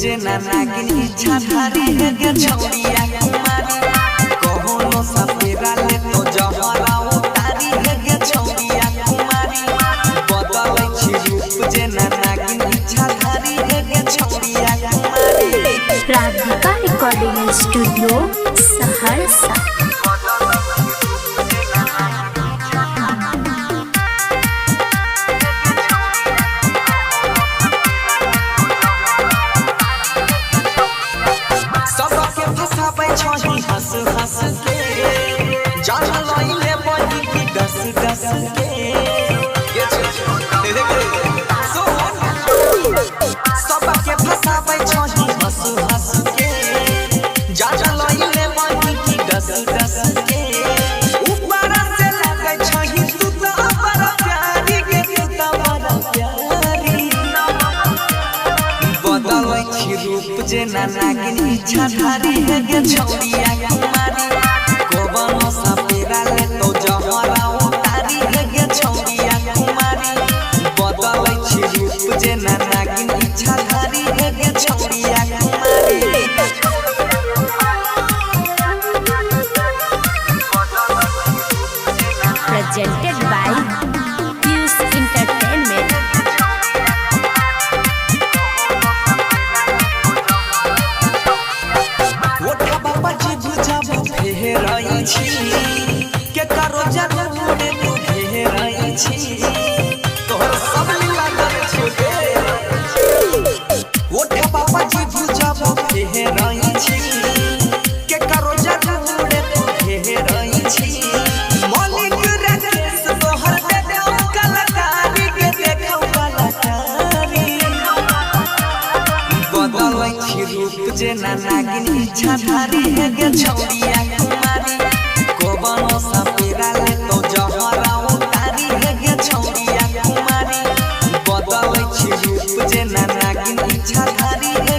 जे ना नागिन इच्छा धारी है गे छौड़िया कुमारी कहोनो सपेरा ले तो जहरा उतारी है गे छौड़िया कुमारी बदलै छी रूप जे ना नागिन इच्छा धारी है गे छौड़िया कुमारी। Radhika recording studio Saharsa. हंस हंस के जान लइले बनी की दस दस के सबके फसाबै छही हंस हंस के जान लइले बनी की दस दस के ऊपर से लगै छही तू त बड़ा प्यारी के तू त बड़ा प्यारी बदलै छी रूप जे ना नागिन इच्छा धारी है गे छौड़िया कुमारी कोबनो सपेरा ले तो जहरा उतारी है गे छौड़िया कुमारी बदलै छी रूप जे ना नागिन इच्छा धारी है गे छौड़िया कुमारी। Presented by Fuse Entertainment। घेराई छी के करो जरूर तू घेराई छी तोहर सब लागल छुटे ओठे बाबा जी बुझाबो घेराई छी के करो जरूर तू घेराई छी मालिक राकेश तोहर देखौ कलाकारी के देखौ कलाकारी बदलै छी रूप जे ना नागिन इच्छा धारी है गे छौड़िया कुमारी कोबनो सपेरा ले तो जहरा उतारी है गे छौड़िया कुमारी बदलै छी रूप जे ना नागिन इच्छा धारी है